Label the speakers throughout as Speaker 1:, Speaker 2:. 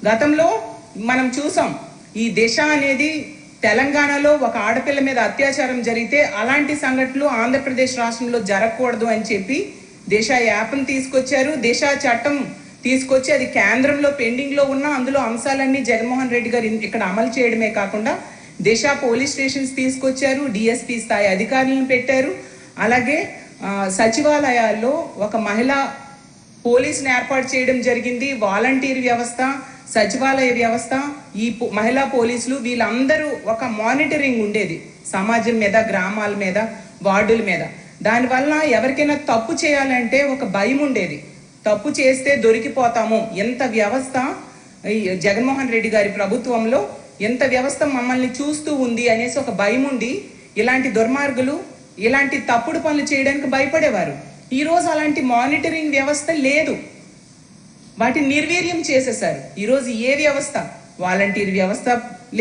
Speaker 1: గతంలో మనం చూసాం ఈ దిశ అనేది తెలంగాణలో ఒక ఆడపిల్ల మీద అత్యాచారం జరిగితే అలాంటి సంఘటనలు ఆంధ్రప్రదేశ్ రాష్ట్రంలో జరగకూడదు అని చెప్పి దిశ యాప్ను తీసుకొచ్చారు. దిశ చట్టం తీసుకొచ్చి అది కేంద్రంలో పెండింగ్లో ఉన్న అందులో అంశాలన్నీ జగన్మోహన్ రెడ్డి గారు ఇక్కడ అమలు చేయడమే కాకుండా దిశ పోలీస్ స్టేషన్స్ తీసుకొచ్చారు, డిఎస్పీ స్థాయి అధికారులను పెట్టారు. అలాగే సచివాలయాల్లో ఒక మహిళా పోలీసుని ఏర్పాటు చేయడం జరిగింది. వాలంటీర్ వ్యవస్థ, సచివాలయ వ్యవస్థ, ఈ మహిళా పోలీసులు వీళ్ళందరూ ఒక మానిటరింగ్ ఉండేది సమాజం మీద, గ్రామాల మీద, వార్డుల మీద. దానివల్ల ఎవరికైనా తప్పు చేయాలంటే ఒక భయం ఉండేది, తప్పు చేస్తే దొరికిపోతాము. ఎంత వ్యవస్థ జగన్మోహన్ రెడ్డి గారి ప్రభుత్వంలో ఎంత వ్యవస్థ మమ్మల్ని చూస్తూ ఉంది అనేసి ఒక భయం ఉండి ఇలాంటి దుర్మార్గులు ఇలాంటి తప్పుడు పనులు చేయడానికి భయపడేవారు. ఈరోజు అలాంటి మానిటరింగ్ వ్యవస్థ లేదు, వాటిని నిర్వీర్యం చేసేశారు. ఈరోజు ఏ వ్యవస్థ, వాలంటీర్ వ్యవస్థ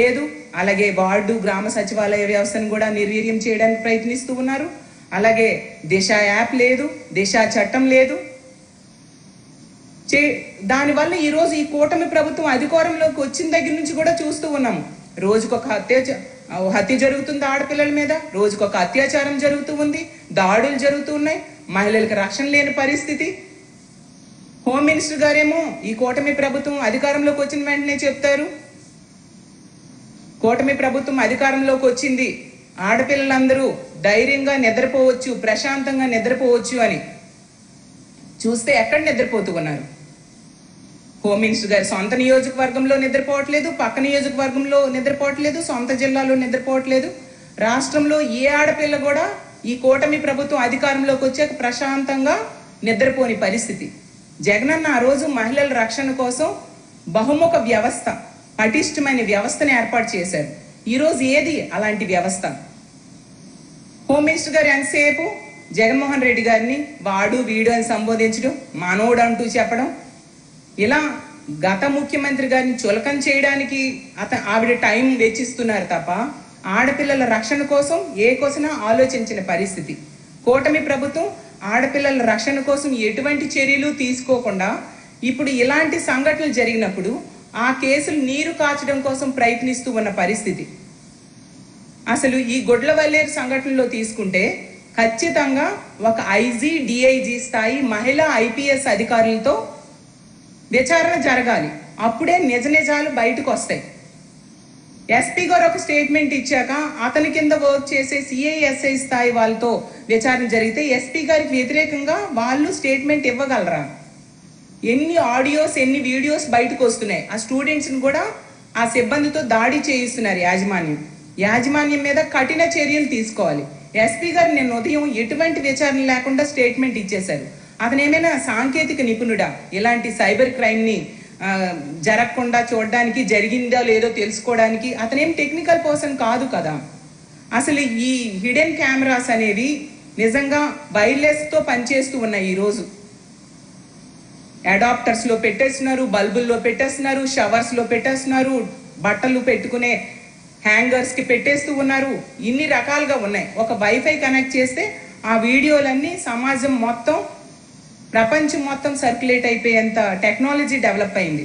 Speaker 1: లేదు, అలాగే వార్డు గ్రామ సచివాలయ వ్యవస్థను కూడా నిర్వీర్యం చేయడానికి ప్రయత్నిస్తూ ఉన్నారు. అలాగే దిశ యాప్ లేదు, దిశ చట్టం లేదు. దానివల్ల ఈరోజు ఈ కూటమి ప్రభుత్వం అధికారంలోకి వచ్చిన దగ్గర నుంచి కూడా చూస్తూ ఉన్నాము. రోజుకొక హత్య జరుగుతుంది ఆడపిల్లల మీద, రోజుకొక అత్యాచారం జరుగుతూ ఉంది, దాడులు జరుగుతూ ఉన్నాయి, మహిళలకు రక్షణ లేని పరిస్థితి. హోమ్ మినిస్టర్ గారేమో ఈ కూటమి ప్రభుత్వం అధికారంలోకి వచ్చిన వెంటనే చెప్తారు, కూటమి ప్రభుత్వం అధికారంలోకి వచ్చింది, ఆడపిల్లలందరూ ధైర్యంగా నిద్రపోవచ్చు, ప్రశాంతంగా నిద్రపోవచ్చు అని. చూస్తే ఎక్కడ నిద్రపోతూ ఉన్నారు? హోమ్ మినిస్టర్ గారి సొంత నియోజకవర్గంలో నిద్రపోవట్లేదు, పక్క నియోజకవర్గంలో నిద్రపోవట్లేదు, సొంత జిల్లాలో నిద్రపోవట్లేదు. రాష్ట్రంలో ఏ ఆడపిల్ల కూడా ఈ కూటమి ప్రభుత్వం అధికారంలోకి వచ్చాక ప్రశాంతంగా నిద్రపోని పరిస్థితి. జగనన్న ఆ రోజు మహిళల రక్షణ కోసం బహుముఖ వ్యవస్థ, పటిష్టమైన వ్యవస్థను ఏర్పాటు చేశారు. ఈరోజు ఏది అలాంటి వ్యవస్థ? హోమ్ మినిస్టర్ గారు ఎంతసేపు జగన్మోహన్ రెడ్డి గారిని వాడు వీడు అని సంబోధించడం, మనోడు అంటూ చెప్పడం, ఇలా గత ముఖ్యమంత్రి గారిని చులకన చేయడానికి ఆవిడ టైం వెచ్చిస్తున్నారు తప్ప ఆడపిల్లల రక్షణ కోసం ఏ కోసమైనా ఆలోచించిన పరిస్థితి. కూటమి ప్రభుత్వం ఆడపిల్లల రక్షణ కోసం ఎటువంటి చర్యలు తీసుకోకుండా ఇప్పుడు ఇలాంటి సంఘటనలు జరిగినప్పుడు ఆ కేసులు నీరు కాచడం కోసం ప్రయత్నిస్తూ ఉన్న పరిస్థితి. అసలు ఈ గొడ్లవల్లేరు సంఘటనలో తీసుకుంటే ఖచ్చితంగా ఒక ఐజీ, డిఐజీ స్థాయి మహిళా ఐపీఎస్ అధికారులతో విచారణ జరగాలి. అప్పుడే నిజ నిజాలు బయటకు వస్తాయి. ఎస్పీ గారు ఒక స్టేట్మెంట్ ఇచ్చాక అతని కింద వర్క్ చేసే సిఐఎస్ఐ స్థాయి వాళ్ళతో విచారణ జరిగితే ఎస్పీ గారికి వ్యతిరేకంగా వాళ్ళు స్టేట్మెంట్ ఇవ్వగలరా? ఎన్ని ఆడియోస్, ఎన్ని వీడియోస్ బయటకు వస్తున్నాయి. ఆ స్టూడెంట్స్ని కూడా ఆ సిబ్బందితో దాడి చేయిస్తున్నారు యాజమాన్యం మీద కఠిన చర్యలు తీసుకోవాలి. ఎస్పీ గారు నిన్న ఉదయం ఎటువంటి విచారణ లేకుండా స్టేట్మెంట్ ఇచ్చేశారు. అతను ఏమైనా సాంకేతిక నిపుణుడా? ఇలాంటి సైబర్ క్రైమ్ని జరగకుండా చూడడానికి, జరిగిందో లేదో తెలుసుకోవడానికి అతనేం టెక్నికల్ పర్సన్ కాదు కదా. అసలు ఈ హిడెన్ కెమెరాస్ అనేవి నిజంగా వైర్లెస్తో పనిచేస్తూ ఉన్నాయి. ఈరోజు అడాప్టర్స్లో పెట్టేస్తున్నారు, బల్బుల్లో పెట్టేస్తున్నారు, షవర్స్లో పెట్టేస్తున్నారు, బట్టలు పెట్టుకునే హ్యాంగర్స్కి పెట్టేస్తూ ఉన్నారు. ఇన్ని రకాలుగా ఉన్నాయి. ఒక వైఫై కనెక్ట్ చేస్తే ఆ వీడియోలన్నీ సమాజం మొత్తం, ప్రపంచం మొత్తం సర్క్యులేట్ అయిపోయేంత టెక్నాలజీ డెవలప్ అయింది.